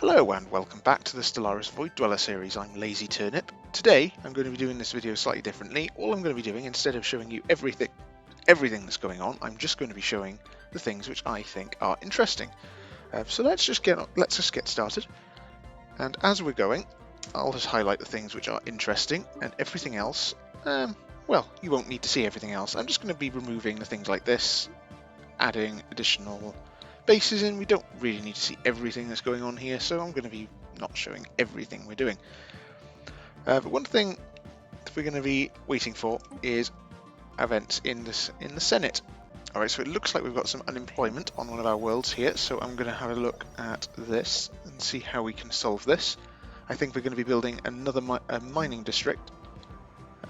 Hello and welcome back to the Stellaris Void Dweller series. I'm Lazy Turnip. Today I'm going to be doing this video slightly differently. All I'm going to be doing, instead of showing you everything that's going on, I'm just going to be showing the things which I think are interesting. So let's just get started. And as we're going, I'll just highlight the things which are interesting, and everything else, well, you won't need to see everything else. I'm just going to be removing the things like this, adding additional bases in. We don't really need to see everything that's going on here, so I'm going to be not showing everything we're doing. But one thing that we're going to be waiting for is events in the Senate. Alright, so it looks like we've got some unemployment on one of our worlds here, so I'm going to have a look at this and see how we can solve this. I think we're going to be building another mining district,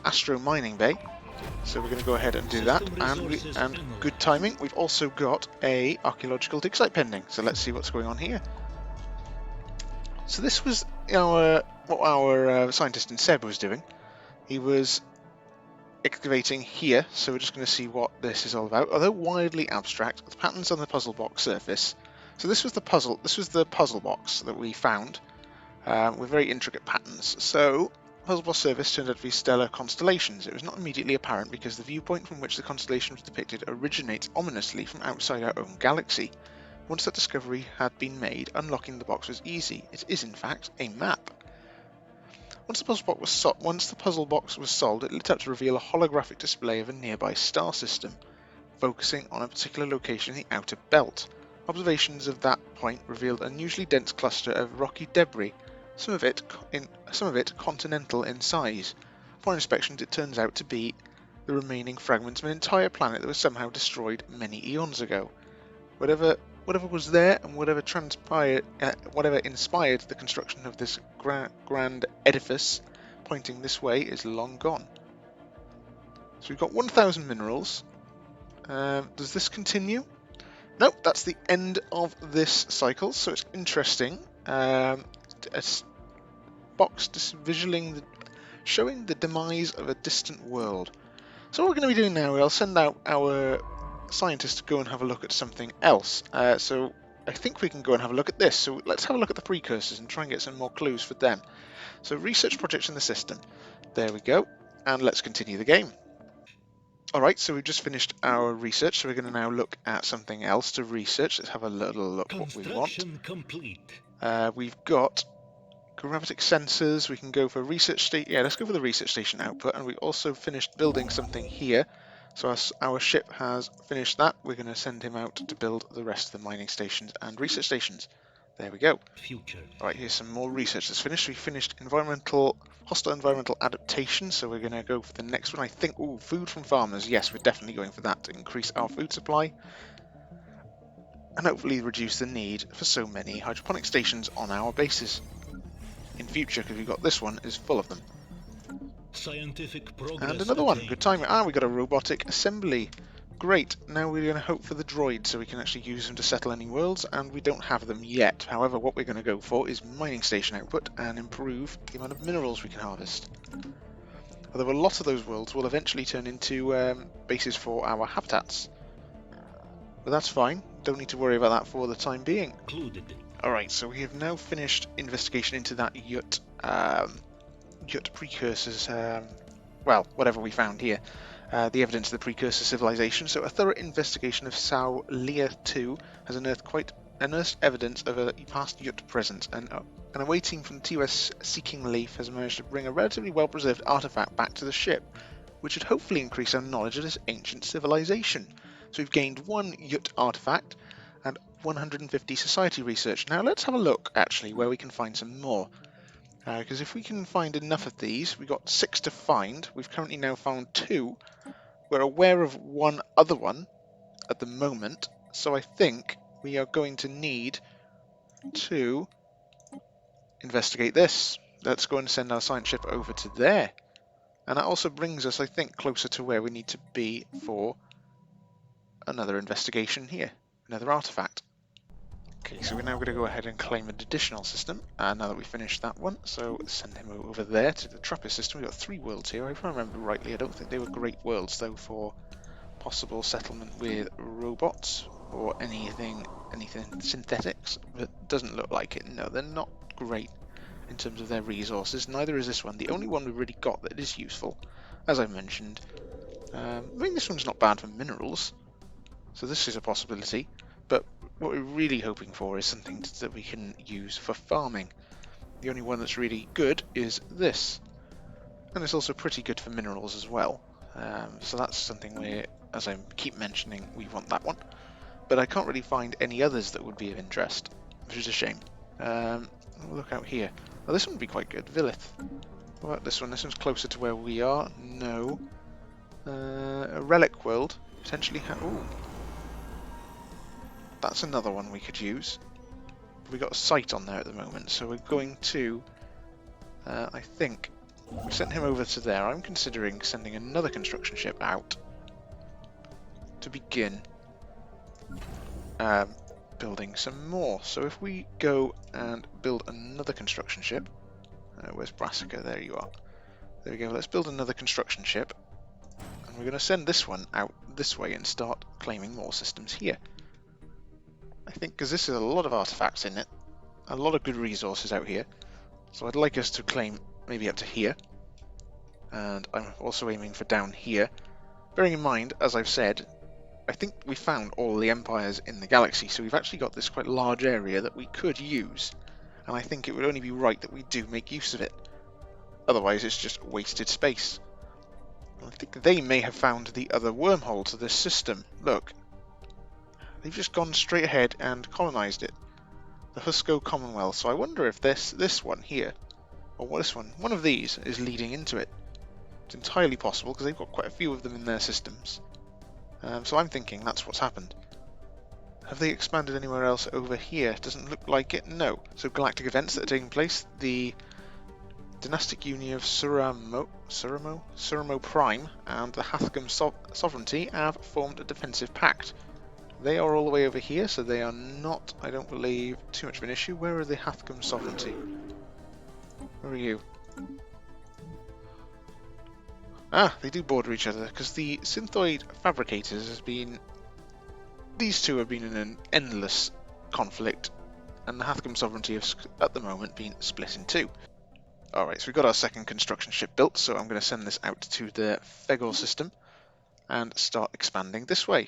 Astro Mining Bay. So we're going to go ahead and do that, and good timing, we've also got a archaeological dig site pending, so let's see what's going on here. So this was what our scientist in Seb was doing. He was excavating here, so we're just going to see what this is all about. Although wildly abstract, the patterns on the puzzle box surface. So this was the puzzle box that we found with very intricate patterns. So puzzle box surface turned out to be stellar constellations. It was not immediately apparent because the viewpoint from which the constellation was depicted originates ominously from outside our own galaxy. Once that discovery had been made, unlocking the box was easy. It is in fact a map. Once the puzzle box was solved, it lit up to reveal a holographic display of a nearby star system, focusing on a particular location in the outer belt. Observations of that point revealed an unusually dense cluster of rocky debris, some of it continental in size. Upon inspection, it turns out to be the remaining fragments of an entire planet that was somehow destroyed many eons ago. Whatever was there and whatever inspired the construction of this grand edifice pointing this way is long gone. So we've got 1,000 minerals. Does this continue? Nope, that's the end of this cycle, so it's interesting. A box showing the demise of a distant world. So what we're going to be doing now, I'll send out our scientists to go and have a look at something else. So I think we can go and have a look at this. So let's have a look at the precursors and try and get some more clues for them. So research projects in the system. There we go. And let's continue the game. Alright, so we've just finished our research, so we're going to now look at something else to research. Let's have a little look what we want. Complete. We've got gravity sensors. We can go for research station. Yeah, let's go for the research station output. And we also finished building something here. So as our ship has finished that, we're going to send him out to build the rest of the mining stations and research stations. There we go. Future. Alright, here's some more research that's finished. We finished hostile environmental adaptation, so we're going to go for the next one. I think, food from farmers. Yes, we're definitely going for that to increase our food supply and hopefully reduce the need for so many hydroponic stations on our bases in future, because we've got this one is full of them. Scientific progress. And another one. Good timing. We got a robotic assembly. Great. Now we're going to hope for the droids so we can actually use them to settle any worlds, and we don't have them yet. However, what we're going to go for is mining station output and improve the amount of minerals we can harvest. Although a lot of those worlds will eventually turn into bases for our habitats. But that's fine. Don't need to worry about that for the time being. Alright, so we have now finished investigation into that Yut precursors, well, whatever we found here. The evidence of the precursor civilization. So a thorough investigation of Sao Lea 2 has unearthed evidence of a past Yut presence, and a away team from the TOS Seeking Leaf has managed to bring a relatively well-preserved artifact back to the ship, which should hopefully increase our knowledge of this ancient civilization. So we've gained 1 Yut artifact and 150 society research. Now let's have a look, actually, where we can find some more. Because if we can find enough of these, we've got 6 to find. We've currently now found 2. We're aware of one other one at the moment, so I think we are going to need to investigate this. Let's go and send our science ship over to there. And that also brings us, I think, closer to where we need to be for another investigation here, another artifact. Okay, so we're now going to go ahead and claim an additional system, now that we've finished that one, so send him over there to the Trappist system. We've got 3 worlds here, if I remember rightly. I don't think they were great worlds, though, for possible settlement with robots or anything anything synthetics, but doesn't look like it. No, they're not great in terms of their resources. Neither is this one. The only one we've really got that is useful, as I mentioned. I mean, this one's not bad for minerals, so this is a possibility. But what we're really hoping for is something that we can use for farming. The only one that's really good is this. And it's also pretty good for minerals as well. So that's something where, as I keep mentioning, we want that one. But I can't really find any others that would be of interest, which is a shame. Look out here. Oh, this one would be quite good. Villith. What about this one? This one's closer to where we are. No. A relic world. Potentially. Ooh. That's another one we could use. We've got a site on there at the moment, so we're going to... I think we sent him over to there. I'm considering sending another construction ship out to begin building some more. So if we go and build another construction ship, where's Brassica? There you are. There we go. Let's build another construction ship, and we're going to send this one out this way and start claiming more systems here. I think because this is a lot of artifacts in it, a lot of good resources out here. So I'd like us to claim maybe up to here, and I'm also aiming for down here. Bearing in mind, as I've said, I think we found all the empires in the galaxy, so we've actually got this quite large area that we could use, and I think it would only be right that we do make use of it. Otherwise it's just wasted space. I think they may have found the other wormhole to this system. Look, they've just gone straight ahead and colonized it. The Husco Commonwealth. So I wonder if this one here, or this one of these is leading into it. It's entirely possible because they've got quite a few of them in their systems. So I'm thinking that's what's happened. Have they expanded anywhere else over here? Doesn't look like it. No. So galactic events that are taking place. The Dynastic Union of Suramo Prime and the Hathcom Sovereignty have formed a defensive pact. They are all the way over here, so they are not, I don't believe, too much of an issue. Where are the Hathcom Sovereignty? Where are you? Ah, they do border each other, because the Synthoid Fabricators has been... These two have been in an endless conflict, and the Hathcom Sovereignty have, at the moment, been split in two. Alright, so we've got our second construction ship built, so I'm going to send this out to the Fegor system, and start expanding this way,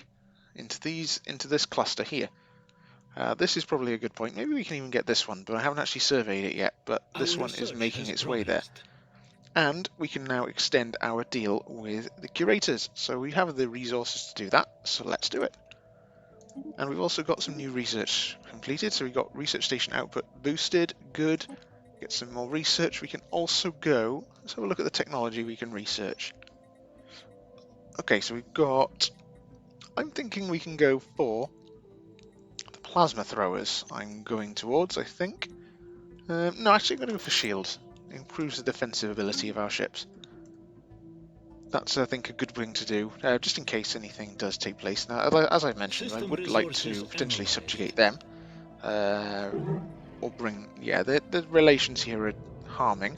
into this cluster here. This is probably a good point. Maybe we can even get this one, but I haven't actually surveyed it yet, but this one is making its way there. And we can now extend our deal with the curators. So we have the resources to do that, so let's do it. And we've also got some new research completed. So we've got research station output boosted, good. Get some more research. We can also go, let's have a look at the technology we can research. Okay, so we've got, I'm thinking we can go for the plasma throwers. I'm going towards, I think. No, actually I'm going to go for shields. Improves the defensive ability of our ships. That's, I think, a good thing to do, just in case anything does take place. Now, as I mentioned, I would like to potentially subjugate them, or bring, yeah, the relations here are harming,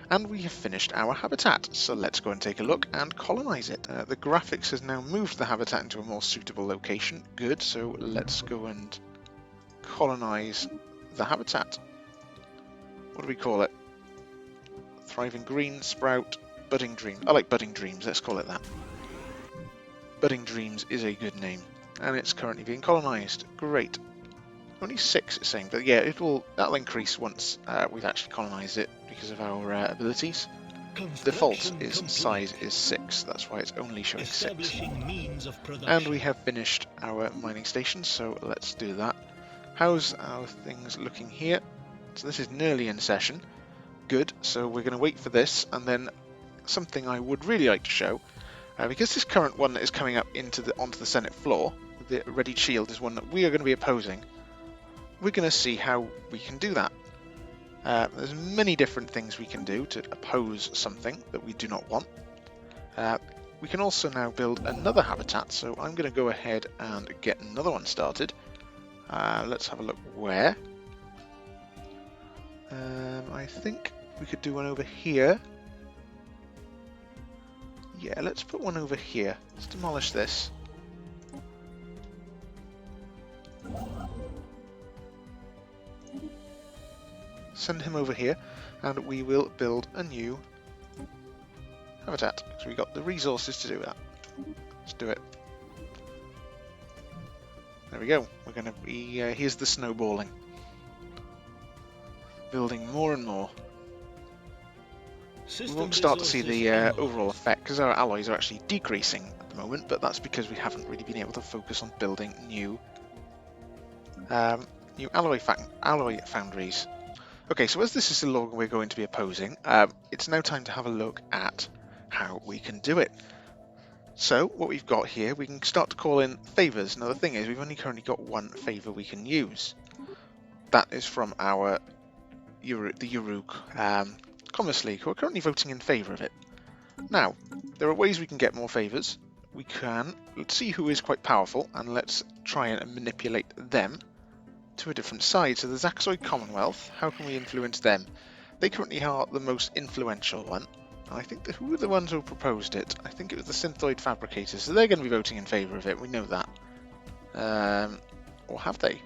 and we have finished our habitat, so let's go and take a look and colonize it. The graphics has now moved the habitat into a more suitable location, good, so let's go and colonize the habitat. What do we call it? Thriving Green, Sprout, Budding Dreams. I like Budding Dreams, let's call it that. Budding Dreams is a good name, and it's currently being colonised. Great. Only 6 it's saying, but yeah, that'll increase once we've actually colonised it because of our abilities. Default size is 6, that's why it's only showing 6. And we have finished our mining station, so let's do that. How's our things looking here? So this is nearly in session. Good, so we're going to wait for this, and then something I would really like to show, because this current one that is coming up onto the Senate floor, the Readied Shield is one that we are going to be opposing. We're going to see how we can do that. There's many different things we can do to oppose something that we do not want. We can also now build another habitat, so I'm going to go ahead and get another one started. Let's have a look where. I think we could do one over here. Yeah, let's put one over here. Let's demolish this. send him over here, and we will build a new habitat. So we got the resources to do that. Let's do it. There we go. We're going to be, here's the snowballing. Building more and more. We won't start to see the overall effect because our alloys are actually decreasing at the moment, but that's because we haven't really been able to focus on building new alloy foundries. Okay, so as this is the log we're going to be opposing, it's now time to have a look at how we can do it. So what we've got here, we can start to call in favours. Now the thing is, we've only currently got one favour we can use. That is from our the Uruk Commerce League, who are currently voting in favour of it. Now, there are ways we can get more favours. Let's see who is quite powerful, and let's try and manipulate them to a different side. So the Zaxoid Commonwealth, how can we influence them? They currently are the most influential one. And I think who were the ones who proposed it? I think it was the Synthoid Fabricators, so they're going to be voting in favour of it, we know that. Or have they?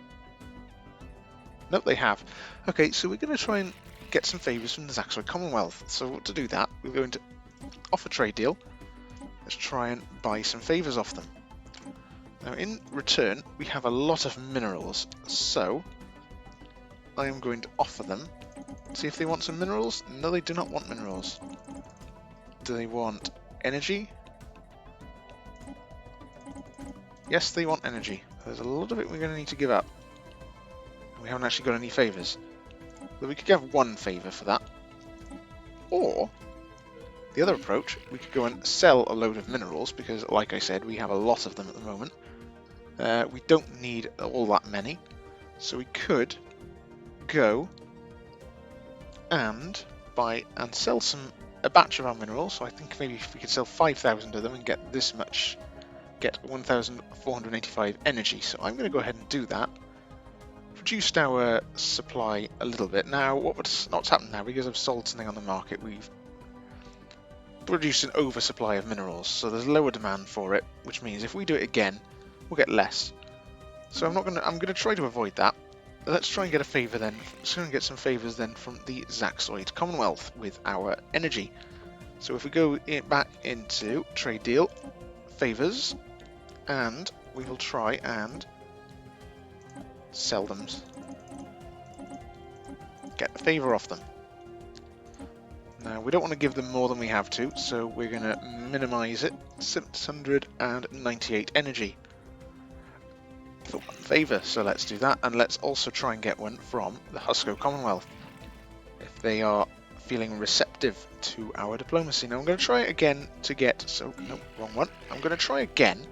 Nope, they have. Okay, so we're going to try and get some favours from the Zaxoid Commonwealth. So to do that, we're going to offer trade deal. Let's try and buy some favours off them. Now in return, we have a lot of minerals, so I am going to offer them. See if they want some minerals. No, they do not want minerals. Do they want energy? Yes, they want energy. There's a lot of it we're going to need to give up. We haven't actually got any favours. But we could have one favour for that. Or, the other approach, we could go and sell a load of minerals, because like I said, we have a lot of them at the moment. We don't need all that many. So we could go and buy and sell a batch of our minerals. So I think maybe if we could sell 5,000 of them and get this much, get 1,485 energy. So I'm going to go ahead and do that. Reduced our supply a little bit. Now, what's happened now, because I've sold something on the market, we've produced an oversupply of minerals. So there's lower demand for it, which means if we do it again, we'll get less. So I'm going to try to avoid that. Let's try and get a favour then. Let's try and get some favours then from the Zaxoid Commonwealth with our energy. So if we go back into trade deal, favours, and we will try and sell them. Get the favour off them. Now we don't want to give them more than we have to, so we're going to minimise it. 698 energy. For one favour, so let's do that, and let's also try and get one from the Husco Commonwealth if they are feeling receptive to our diplomacy. Now I'm going to try again to get, so no, wrong one. I'm going to try again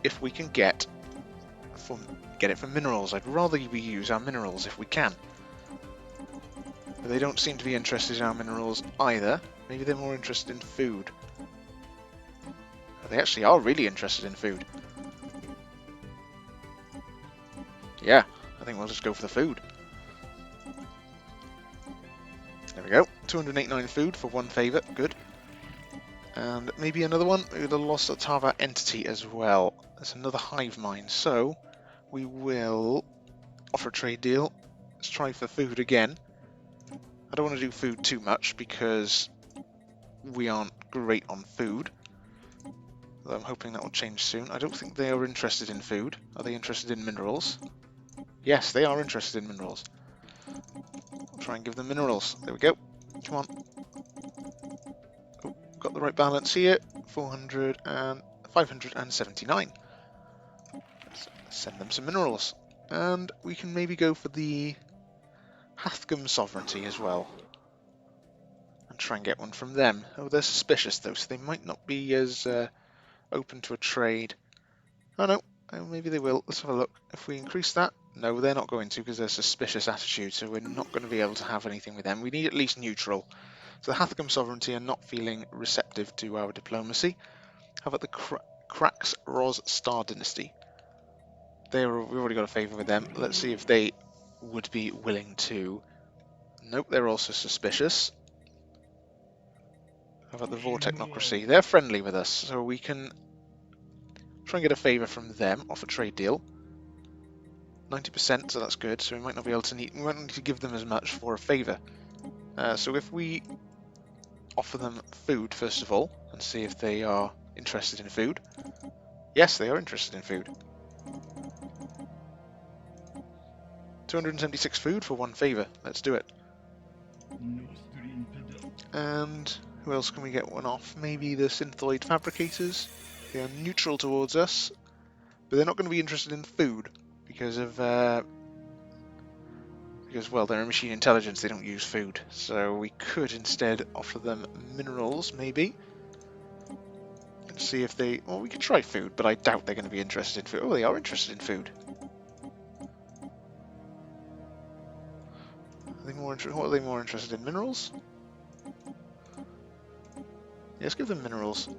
if we can get it from minerals. I'd rather we use our minerals if we can. But they don't seem to be interested in our minerals either. Maybe they're more interested in food. They actually are really interested in food. Yeah, I think we'll just go for the food. There we go. 289 food for one favour. Good. And maybe another one. We would have lost a Tava entity as well. There's another hive mine. So we will offer a trade deal. Let's try for food again. I don't want to do food too much because we aren't great on food. Though I'm hoping that will change soon. I don't think they are interested in food. Are they interested in minerals? Yes, they are interested in minerals. I'll try and give them minerals. There we go. Come on. Oh, got the right balance here. 400 and 579. Let's send them some minerals. And we can maybe go for the Hathgum sovereignty as well. And try and get one from them. Oh, they're suspicious though, so they might not be as open to a trade. Oh no, maybe they will. Let's have a look. If we increase that, no, they're not going to because they're suspicious attitude, so we're not going to be able to have anything with them. We need at least neutral. So the Hathgum sovereignty are not feeling receptive to our diplomacy. How about the Krax Ros Star dynasty? We've already got a favour with them. Let's see if they would be willing to. Nope, they're also suspicious. How about the Vortechnocracy? They're friendly with us, so we can try and get a favour from them off a trade deal. 90%, so that's good. So we might not be able to we might need to give them as much for a favour. So if we offer them food first of all and see if they are interested in food. Yes, they are interested in food. 276 food for one favour. Let's do it. And who else can we get one off? Maybe the Synthoid Fabricators. They are neutral towards us, but they're not going to be interested in food because of well, they're a machine intelligence. They don't use food, so we could instead offer them minerals, maybe, and see if they. Well, we could try food, but I doubt they're going to be interested in food. Oh, they are interested in food. What are they more interested in? Minerals? Yes, give them minerals.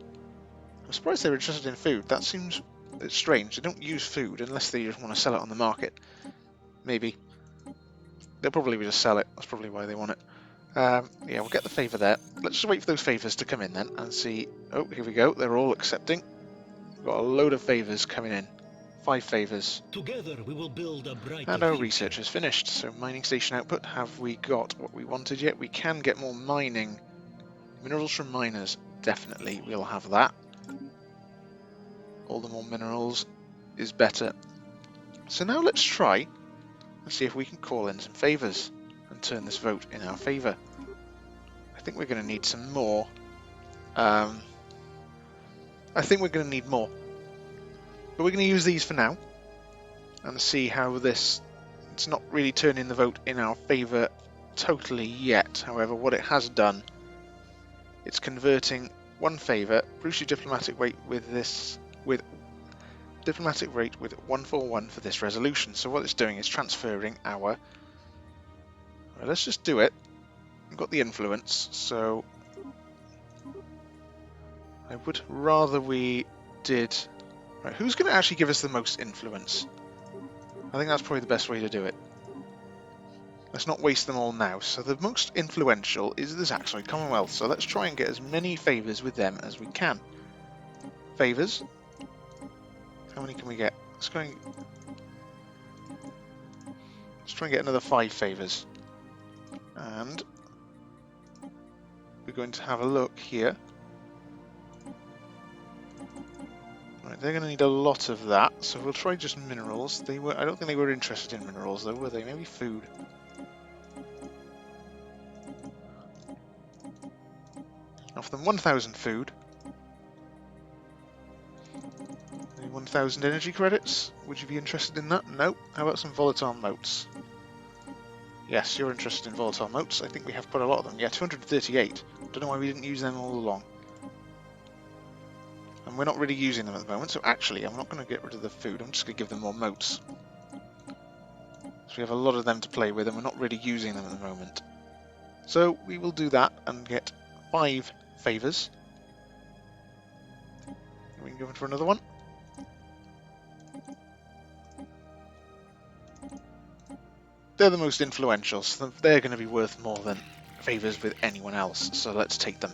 I'm surprised they're interested in food. That seems strange. They don't use food unless they just want to sell it on the market. Maybe. They'll probably just sell it. That's probably why they want it. Yeah, we'll get the favour there. Let's just wait for those favours to come in then and see. Oh, here we go. They're all accepting. We've got a load of favours coming in. 5 favours. Together we will build a brighter And our future. research is finished. So mining station output. Have we got what we wanted yet? We can get more mining. Minerals from miners. Definitely we'll have that. All the more minerals is better. So now let's try and see if we can call in some favours and turn this vote in our favour. I think we're going to need some more. I think we're going to need more. But we're going to use these for now and see how this... It's not really turning the vote in our favour totally yet. However, what it has done, it's converting one favour, Bruce your diplomatic rate with this... with diplomatic rate with 141 for this resolution. So what it's doing is transferring our... Well, let's just do it. We've got the influence, so I would rather we did... Right, who's going to actually give us the most influence? I think that's probably the best way to do it. Let's not waste them all now. So the most influential is the Zaxxoid Commonwealth, so let's try and get as many favours with them as we can. Favours. How many can we get? Let's try and get another 5 favours. And we're going to have a look here. Right, they're going to need a lot of that, so we'll try just minerals. I don't think they were interested in minerals though, were they? Maybe food. Offer them 1,000 food. 1,000 energy credits. Would you be interested in that? No. How about some volatile motes? Yes, you're interested in volatile motes. I think we have quite a lot of them. Yeah, 238. Don't know why we didn't use them all along. And we're not really using them at the moment, so actually I'm not going to get rid of the food. I'm just going to give them more motes. So we have a lot of them to play with and we're not really using them at the moment. So we will do that and get 5 favours. We can go in for another one. They're the most influential, so they're going to be worth more than favours with anyone else, so let's take them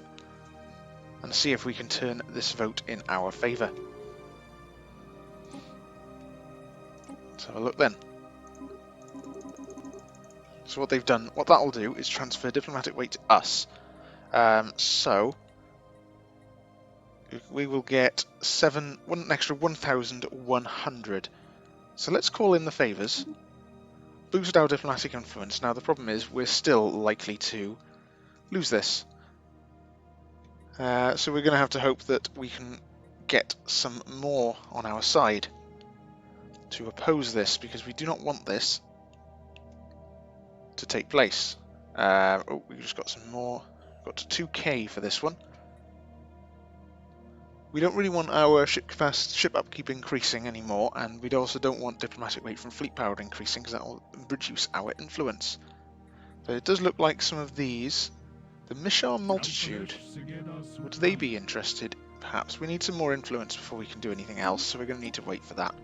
and see if we can turn this vote in our favour. Let's have a look then. So what they've done, what that will do is transfer diplomatic weight to us. So we will get an extra 1,100. So let's call in the favours. Boost our diplomatic influence. Now the problem is we're still likely to lose this. So we're going to have to hope that we can get some more on our side to oppose this, because we do not want this to take place. Oh, we just got some more. Got to 2k for this one. We don't really want our ship upkeep increasing anymore, and we also don't want diplomatic weight from fleet power increasing, because that will reduce our influence. But it does look like some of these, the Mishar Multitude, would they be interested? Perhaps. We need some more influence before we can do anything else, so we're going to need to wait for that.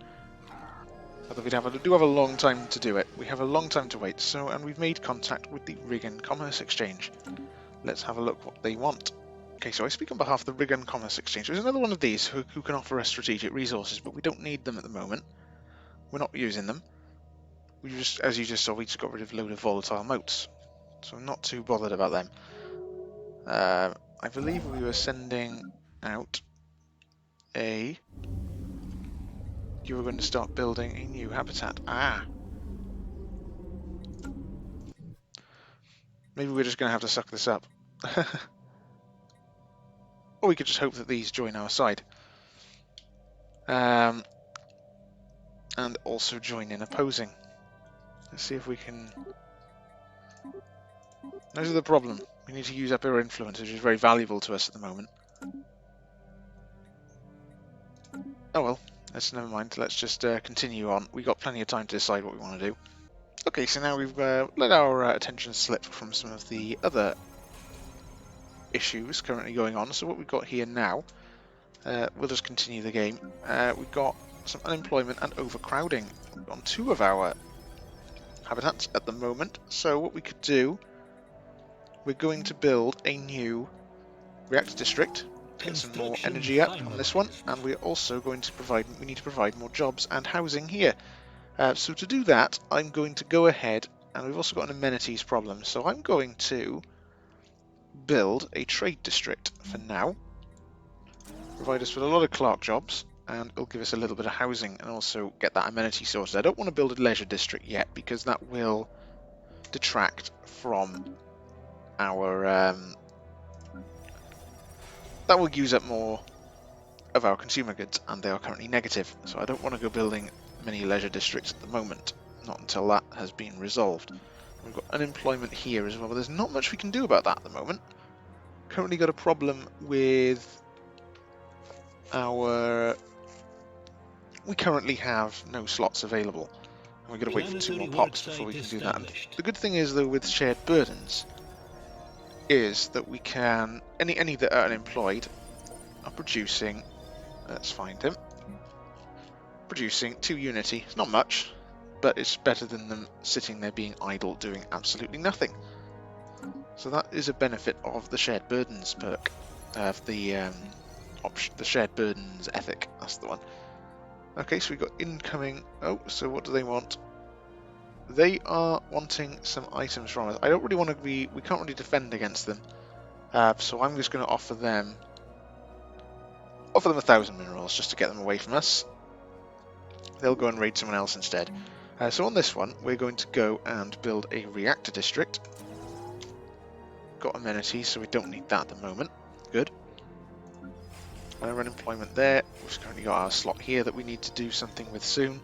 Although we do have a long time to do it. We have a long time to wait, and we've made contact with the Rigan Commerce Exchange. Let's have a look what they want. Okay, so I speak on behalf of the Rigan Commerce Exchange. There's another one of these who can offer us strategic resources, but we don't need them at the moment. We're not using them. as you just saw, we just got rid of a load of volatile motes, so I'm not too bothered about them. I believe we were sending out you were going to start building a new habitat. Maybe we're just going to have to suck this up. Or we could just hope that these join our side. And also join in opposing. Let's see if we can... Those are the problem. We need to use up our influence, which is very valuable to us at the moment. Oh well, let's never mind. Let's just continue on. We've got plenty of time to decide what we want to do. Okay, so now we've let our attention slip from some of the other issues currently going on. So what we've got here now, we'll just continue the game. We've got some unemployment and overcrowding on 2 of our habitats at the moment. So what we could do, we're going to build a new reactor district, get some more energy up on this one, and we're also going to we need to provide more jobs and housing here. So to do that, I'm going to go ahead, and we've also got an amenities problem, so I'm going to build a trade district for now, provide us with a lot of clerk jobs, and it'll give us a little bit of housing and also get that amenity sorted. I don't want to build a leisure district yet because that will detract from our that will use up more of our consumer goods, and they are currently negative, so I don't want to go building many leisure districts at the moment, not until that has been resolved. We've got unemployment here as well, but there's not much we can do about that at the moment. Currently got a problem with our... We currently have no slots available, and we've got to wait for 2 more pops before we can do that. And the good thing is, though, with shared burdens, is that we can... Any that are unemployed are producing... Let's find him. Producing 2 Unity. It's not much, but it's better than them sitting there being idle doing absolutely nothing. So that is a benefit of the shared burdens perk, of the shared burdens ethic. That's the one. Okay, so we've got incoming. Oh, so what do they want? They are wanting some items from us. I don't really want to be... We can't really defend against them, so I'm just going to offer them 1,000 minerals just to get them away from us. They'll go and raid someone else instead. So on this one, we're going to go and build a reactor district. Got amenities, so we don't need that at the moment. Good. Unemployment there. We've currently got our slot here that we need to do something with soon.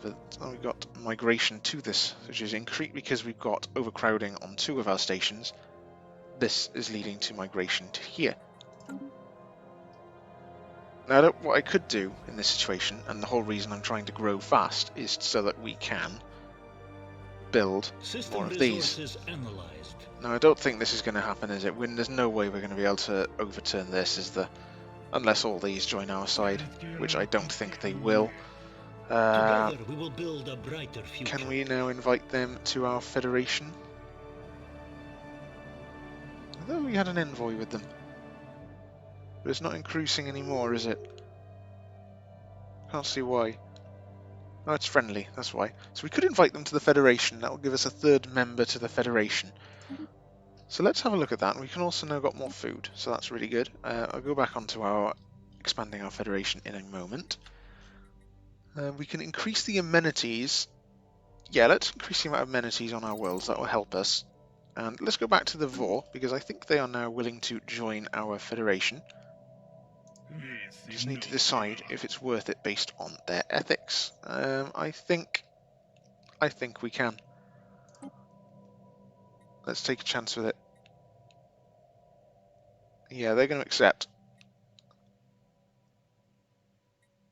But we've got migration to this, which is increased because we've got overcrowding on 2 of our stations. This is leading to migration to here. Now, what I could do in this situation, and the whole reason I'm trying to grow fast, is so that we can build more of these. Now, I don't think this is going to happen, is it? There's no way we're going to be able to overturn this, unless all these join our side, which I don't think they will. Together we will build a brighter future. Can we now invite them to our federation? I thought we had an envoy with them. But it's not increasing anymore, is it? Can't see why. Oh, it's friendly, that's why. So we could invite them to the Federation. That will give us a 3rd member to the Federation. So let's have a look at that. We can also now got more food, so that's really good. I'll go back onto our expanding our Federation in a moment. We can increase the amenities. Yeah, let's increase the amount of amenities on our worlds. That will help us. And let's go back to the Vor, because I think they are now willing to join our Federation. Just need to decide if it's worth it based on their ethics. I think we can. Let's take a chance with it. Yeah, they're going to accept.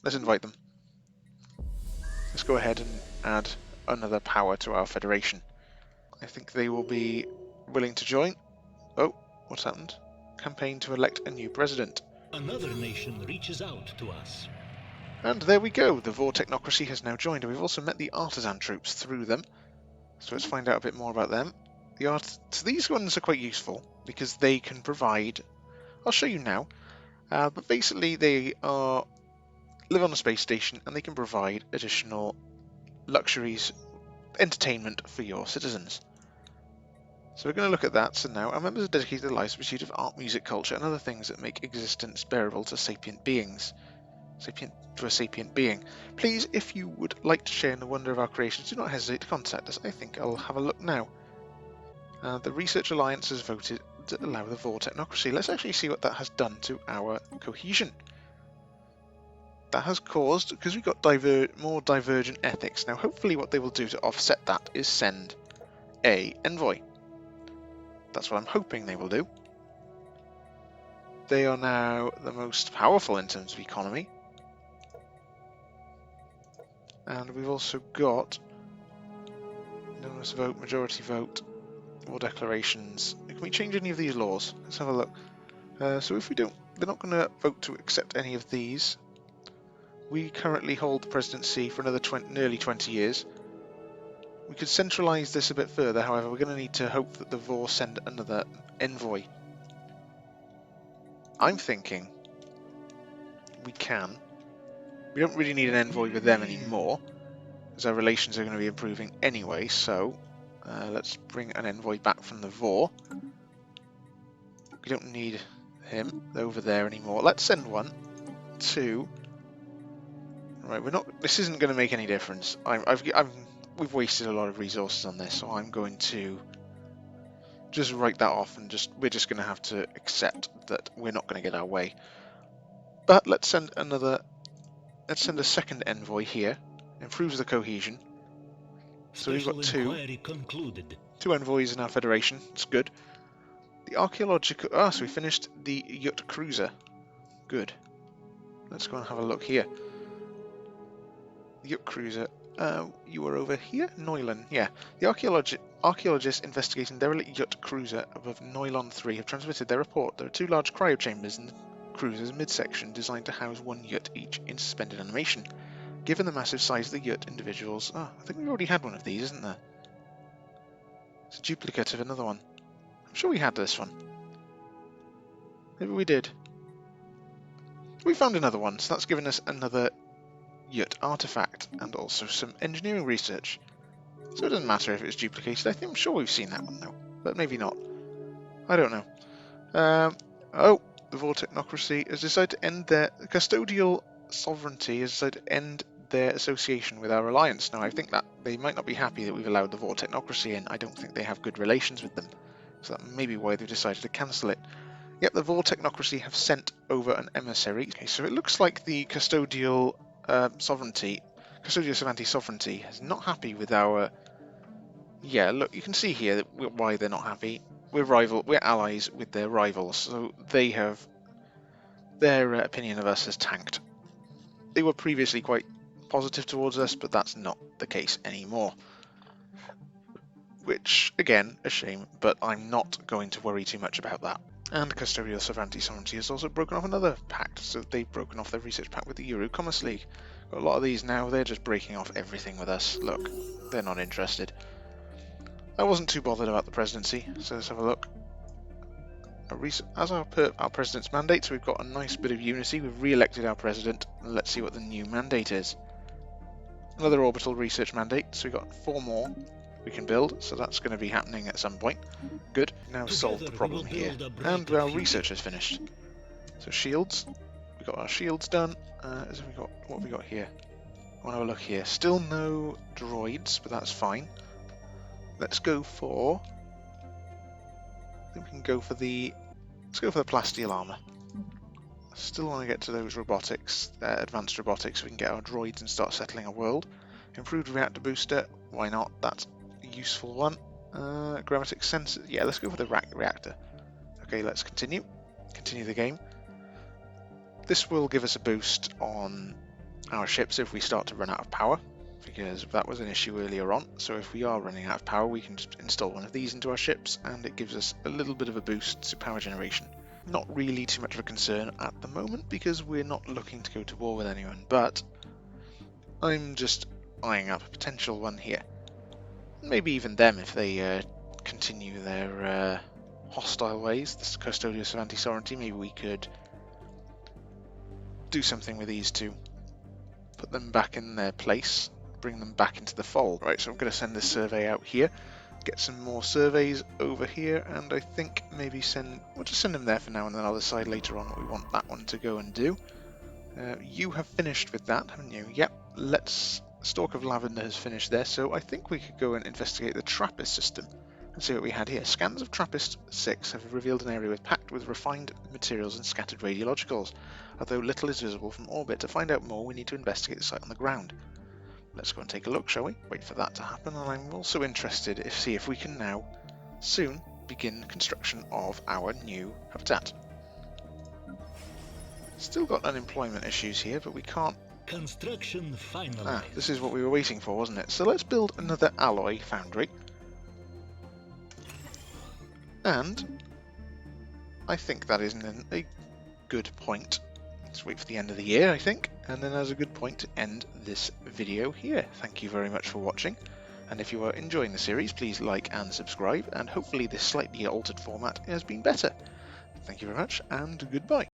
Let's invite them. Let's go ahead and add another power to our Federation. I think they will be willing to join. Oh, what's happened? Campaign to elect a new president. Another nation reaches out to us. And there we go. The Vor technocracy has now joined, and we've also met the artisan troops through them. So let's find out a bit more about them. So these ones are quite useful because they can provide... I'll show you now. But basically they live on a space station and they can provide additional luxuries entertainment for your citizens. So we're going to look at that. So now our members are dedicated their lives to the pursuit of art, music, culture, and other things that make existence bearable to sapient beings. To a sapient being. Please, if you would like to share in the wonder of our creations, do not hesitate to contact us. I think I'll have a look now. The Research Alliance has voted to allow the Vor technocracy. Let's actually see what that has done to our cohesion. That has caused, because we've got more divergent ethics. Now hopefully what they will do to offset that is send a envoy. That's what I'm hoping they will do. They are now the most powerful in terms of economy. And we've also got unanimous vote, majority vote, or declarations. Can we change any of these laws? Let's have a look. So if we don't, they're not going to vote to accept any of these. We currently hold the presidency for another nearly 20 years. We could centralise this a bit further, however, we're going to need to hope that the Vor send another envoy. I'm thinking we can. We don't really need an envoy with them anymore, because our relations are going to be improving anyway, so let's bring an envoy back from the Vor. We don't need him over there anymore. Let's send one to... Right, we're not. This isn't going to make any difference. We've wasted a lot of resources on this, so I'm going to just write that off and we're just going to have to accept that we're not going to get our way. But let's send a second envoy here. Improves the cohesion. So we've got two envoys in our federation. It's good. The archaeological. So we finished the Yut cruiser. Good. Let's go and have a look here. The Yut cruiser. You were over here? Neuland, yeah. The archaeologists investigating derelict Yut cruiser above Neulon 3 have transmitted their report. There are two large cryo chambers in the cruiser's midsection designed to house one Yut each in suspended animation. Given the massive size of the Yut individuals... I think we've already had one of these, isn't there? It's a duplicate of another one. I'm sure we had this one. Maybe we did. We found another one, so that's given us another Yut artifact and also some engineering research. So it doesn't matter if it's duplicated. I'm sure we've seen that one though, but maybe not. I don't know. The Vor technocracy has decided to end their custodial sovereignty. Has decided to end their association with our alliance. Now I think that they might not be happy that we've allowed the Vor technocracy in. I don't think they have good relations with them, so that may be why they've decided to cancel it. Yep, the Vor technocracy have sent over an emissary. Okay, so it looks like the custodial sovereignty is not happy with our... Yeah, look, you can see here that why they're not happy. We're allies with their rivals, so they have... Their opinion of us has tanked. They were previously quite positive towards us, but that's not the case anymore. Which, again, a shame, but I'm not going to worry too much about that. And Custodial Sovereignty has also broken off another pact, so they've broken off their research pact with the Euro Commerce League. Got a lot of these now, they're just breaking off everything with us. Look, they're not interested. I wasn't too bothered about the presidency, so let's have a look. As our president's mandate, so we've got a nice bit of unity. We've re-elected our president, and let's see what the new mandate is. Another orbital research mandate, so we've got 4 more we can build, so that's going to be happening at some point. Good, now solved the problem here. And our research is finished. So shields, we've got our shields done. What have we got here? I want to have a look here. Still no droids, but that's fine. Let's go for... I think we can go for the... Let's go for the plasteel armor. Still want to get to those robotics, advanced robotics, so we can get our droids and start settling a world. Improved reactor booster, why not? That's a useful one. Gravitics sensor, yeah, let's go for the reactor. Okay, let's continue the game. This will give us a boost on our ships if we start to run out of power, because that was an issue earlier on. So if we are running out of power, we can just install one of these into our ships, and it gives us a little bit of a boost to power generation. Not really too much of a concern at the moment, because we're not looking to go to war with anyone, but I'm just eyeing up a potential one here. Maybe even them if they continue their hostile ways, this Custodius of Anti-Sovereignty. Maybe we could do something with these two, put them back in their place, bring them back into the fold. Right, so I'm going to send this survey out here, get some more surveys over here, and I think maybe we'll just send them there for now, and then I'll decide later on what we want that one to go and do. You have finished with that, haven't you? Yep, Stalk of Lavender has finished there, so I think we could go and investigate the Trappist system and see what we had here. Scans of Trappist 6 have revealed an area packed with refined materials and scattered radiologicals, although little is visible from orbit. To find out more, we need to investigate the site on the ground. Let's go and take a look, shall we? Wait for that to happen, and I'm also interested to see if we can now soon begin construction of our new habitat. Still got unemployment issues here, but we can't. Construction finalized. This is what we were waiting for, wasn't it? So let's build another alloy foundry. And I think that is a good point. Let's wait for the end of the year, I think, and then that's a good point to end this video here. Thank you very much for watching, and if you are enjoying the series, please like and subscribe, and hopefully this slightly altered format has been better. Thank you very much, and goodbye.